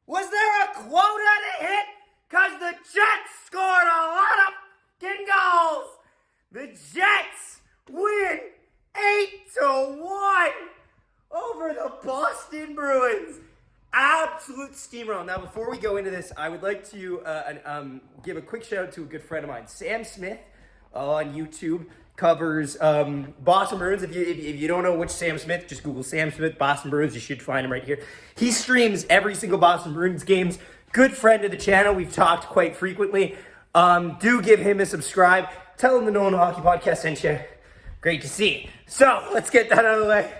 Was there a quota to hit? Because the Jets scored a lot of fucking goals. The Jets win 8-1 over the Boston Bruins. Absolute steamroll. Now, before we go into this, I would like to give a quick shout out to a good friend of mine, Sam Smith, on YouTube. Covers Boston Bruins. If you don't know which Sam Smith, just Google Sam Smith, Boston Bruins. You should find him right here. He streams every single Boston Bruins games. Good friend of the channel. We've talked quite frequently. Do give him a subscribe. Tell him the No Hockey Podcast sent you. Great to see. So, let's get that out of the way.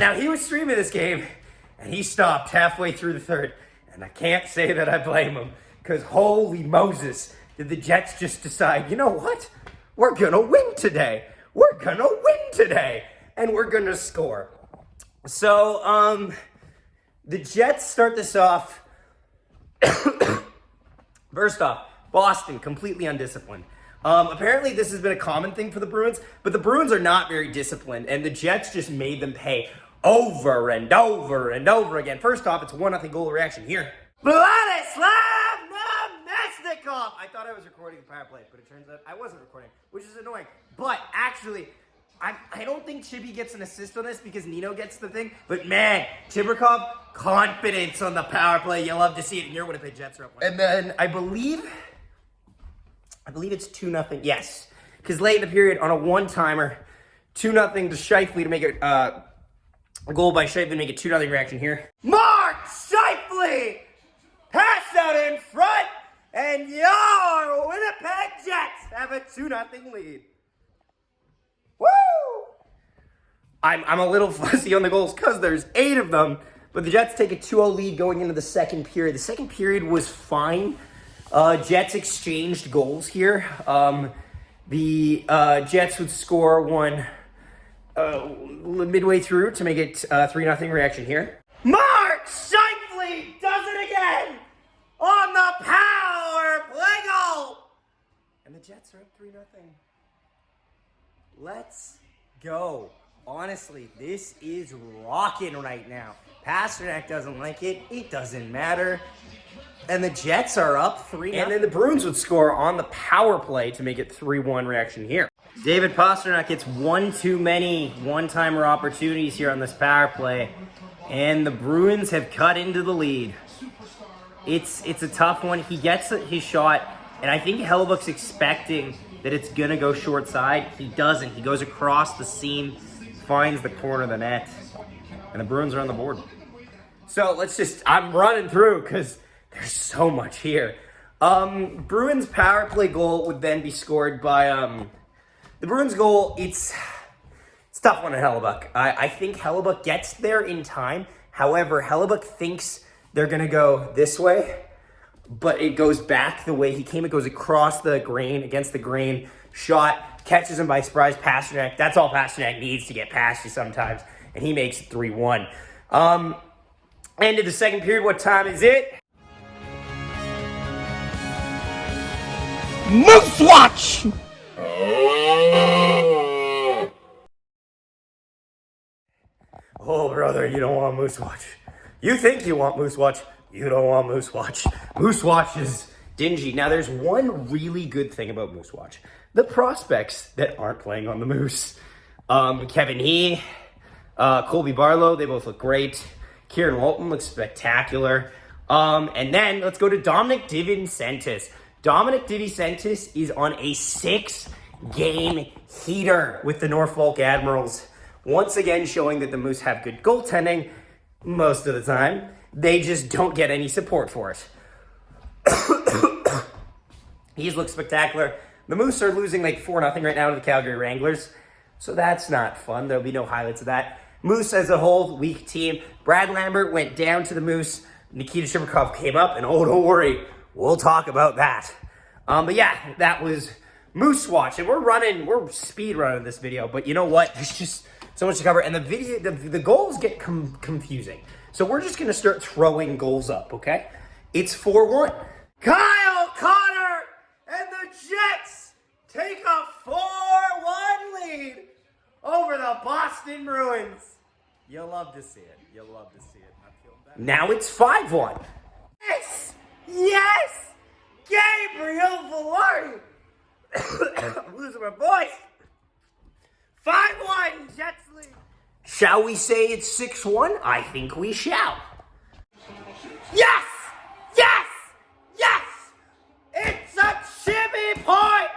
Now, he was streaming this game, and he stopped halfway through the third. And I can't say that I blame him, because holy Moses, did the Jets just decide, you know what? We're going to win today. We're going to win today. And we're going to score. So, the Jets start this off. First off, Boston, completely undisciplined. Apparently, this has been a common thing for the Bruins, but the Bruins are not very disciplined, and the Jets just made them pay over and over and over again. First off, it's a 1-0 goal reaction here. Vladislav Namestnikov! I thought I was recording the power play, but it turns out I wasn't recording, which is annoying. But actually, I don't think Chippy gets an assist on this because Nino gets the thing. But man, Chibrikov, confidence on the power play. You love to see it, and your Winnipeg Jets are up. And then I believe it's 2-0. Yes, because late in the period on a one-timer, 2-0 to Scheifele to make it a goal by Scheifele to make it 2-0 reaction here. Mark Scheifele! Pass out in front, and your Winnipeg Jets have a 2-0 lead. Woo! I'm a little fuzzy on the goals because there's 8 of them, but the Jets take a 2-0 lead going into the second period. The second period was fine. Jets exchanged goals here. The Jets would score one midway through to make it 3-0 reaction here. Mark Scheifele does it again on the power play goal. And the Jets are up 3-0. Let's go. Honestly, this is rocking right now. Pasternak doesn't like it. It doesn't matter. And the Jets are up 3-0. And then the Bruins would score on the power play to make it 3-1 reaction here. David Pasternak gets one too many one-timer opportunities here on this power play. And the Bruins have cut into the lead. It's a tough one. He gets his shot, and I think Hellebuck's expecting that it's going to go short side. He doesn't. He goes across the seam, finds the corner of the net, and the Bruins are on the board. So I'm running through because there's so much here. Bruins power play goal would then be scored by, the Bruins goal, it's a tough one at Hellebuck. I think Hellebuck gets there in time. However, Hellebuck thinks they're going to go this way, but it goes back the way he came. It goes across the grain, against the grain, shot, catches him by surprise. Pasternak, that's all Pasternak needs to get past you sometimes, and he makes it 3-1. End of the second period, what time is it? Moose Watch! Oh, brother, you don't want Moose Watch. You think you want Moose Watch. You don't want Moose Watch. Moose Watch is dingy. Now, there's one really good thing about Moose Watch. The prospects that aren't playing on the Moose. Kevin He, Colby Barlow, they both look great. Kieran Walton looks spectacular. And then let's go to Dominic DiVincentis. Dominic DiVincentis is on a 6-game heater with the Norfolk Admirals. Once again, showing that the Moose have good goaltending most of the time. They just don't get any support for it. He's looked spectacular. The Moose are losing like 4-0 right now to the Calgary Wranglers. So that's not fun. There'll be no highlights of that. Moose as a whole, weak team. Brad Lambert went down to the Moose. Nikita Chibrikov came up, and oh, don't worry. We'll talk about that. But yeah, that was Moose Watch. And we're speed running this video. But you know what? There's just so much to cover. And the goals get confusing. So we're just going to start throwing goals up, okay? It's 4-1. Kyle Connor and the Jets take a 4-1 lead over the Boston Bruins. You'll love to see it. You'll love to see it. Not feeling bad. Now it's 5-1. Yes! Yes! Gabriel Velarde! I'm losing my voice. 5-1, Jets lead. Shall we say it's 6-1? I think we shall. Yes! Yes! Yes! It's a shimmy point!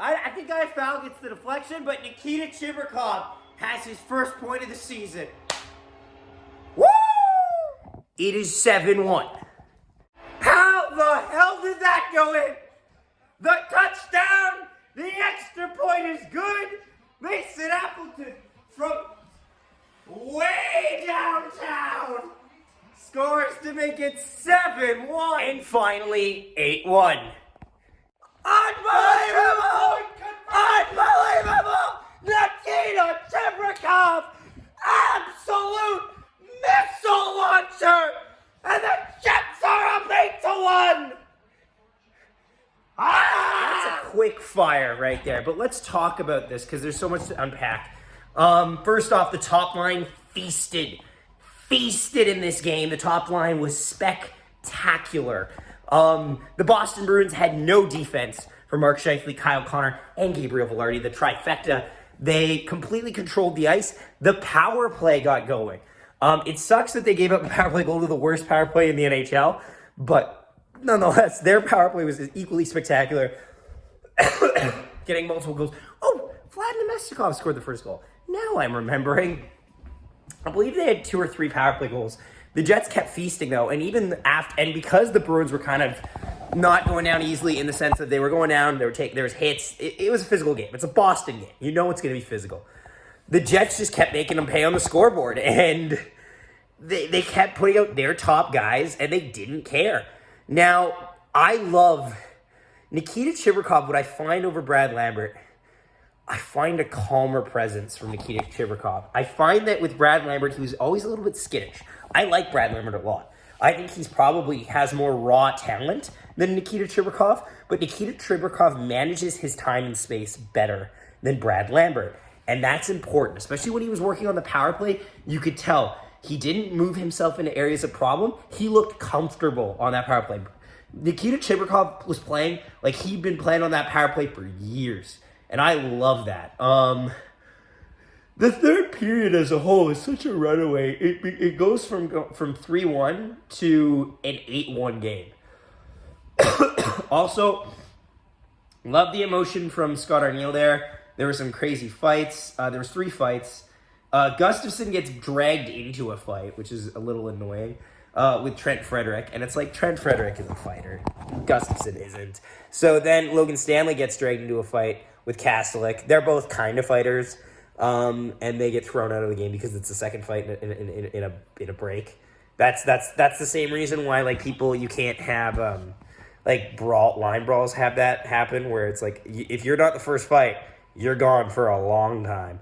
I think I foul gets the deflection, but Nikita Chibrikov has his first point of the season. Woo! It is 7-1. How the hell did that go in? The touchdown, the extra point is good. Mason Appleton from way downtown scores to make it 7-1. And finally, 8-1. Unbelievable! Unbelievable! Nikita Chibrikov, absolute missile launcher, and the Jets are up 8-1. That's a quick fire right there, but let's talk about this because there's so much to unpack. First off, the top line feasted in this game. The top line was spectacular. The Boston Bruins had no defense for Mark Scheifele, Kyle Connor, and Gabriel Velarde, the trifecta. They completely controlled the ice. The power play got going. It sucks that they gave up a power play goal to the worst power play in the NHL, but nonetheless, their power play was equally spectacular, getting multiple goals. Oh, Vlad Nemestikov scored the first goal. Now I'm remembering. I believe they had 2 or 3 power play goals. The Jets kept feasting, though, and even after, and because the Bruins were kind of not going down easily in the sense that they were going down, there was hits. It was a physical game. It's a Boston game. You know it's going to be physical. The Jets just kept making them pay on the scoreboard, and they kept putting out their top guys, and they didn't care. Now, I love Nikita Chibrikov. What I find over Brad Lambert, I find a calmer presence from Nikita Chibrikov. I find that with Brad Lambert, he was always a little bit skittish. I like Brad Lambert a lot. I think he's probably has more raw talent than Nikita Chibrikov, but Nikita Chibrikov manages his time and space better than Brad Lambert. And that's important, especially when he was working on the power play. You could tell he didn't move himself into areas of problem. He looked comfortable on that power play. Nikita Chibrikov was playing like he'd been playing on that power play for years. And I love that. The third period as a whole is such a runaway. It goes from 3-1 to an 8-1 game. Also, love the emotion from Scott Arniel there. There were some crazy fights. There was 3 fights. Gustafsson gets dragged into a fight, which is a little annoying, with Trent Frederick. And it's like, Trent Frederick is a fighter. Gustafsson isn't. So then Logan Stanley gets dragged into a fight with Kastelik. They're both kind of fighters. And they get thrown out of the game because it's the second fight in a break. That's the same reason why like people you can't have line brawls have that happen where it's like if you're not the first fight, you're gone for a long time.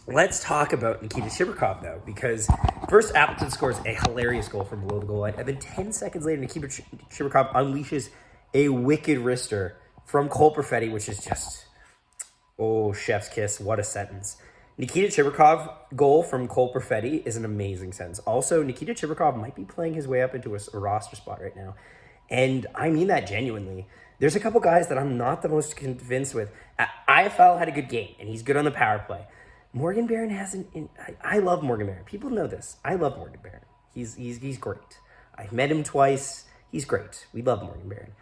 Let's talk about Nikita Chibrikov though, because first Appleton scores a hilarious goal from below the goal line, and then 10 seconds later Nikita Chibrikov unleashes a wicked wrister from Cole Perfetti, which is just. Oh, chef's kiss. What a sentence. Nikita Chibrikov goal from Cole Perfetti is an amazing sentence. Also, Nikita Chibrikov might be playing his way up into a roster spot right now. And I mean that genuinely. There's a couple guys that I'm not the most convinced with. IFL had a good game, and he's good on the power play. Morgan Barron hasn't... I love Morgan Barron. People know this. I love Morgan Barron. He's great. I've met him twice. He's great. We love Morgan Barron.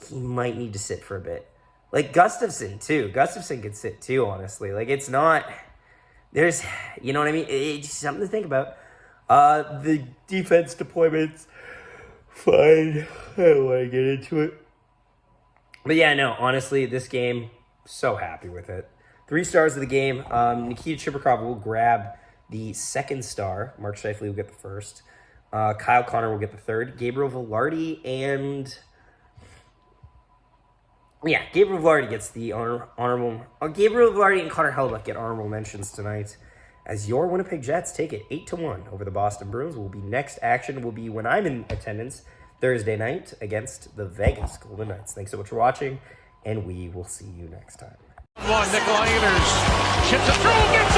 He might need to sit for a bit. Like Gustafsson, too. Gustafsson could sit, too, honestly. Like, it's not... There's... You know what I mean? It's something to think about. The defense deployments... Fine. I don't want to get into it. But yeah, no, honestly, this game, so happy with it. 3 stars of the game. Nikita Chibrikov will grab the 2nd star. Mark Scheifele will get the 1st. Kyle Connor will get the 3rd. Gabriel Velarde and... Yeah, Gabriel Velarde gets the honorable... Gabriel Velarde and Connor Hellebuyck get honorable mentions tonight as your Winnipeg Jets take it 8-1 over the Boston Bruins. Next action will be when I'm in attendance Thursday night against the Vegas Golden Knights. Thanks so much for watching, and we will see you next time. Nikolai Anders chips it through, gets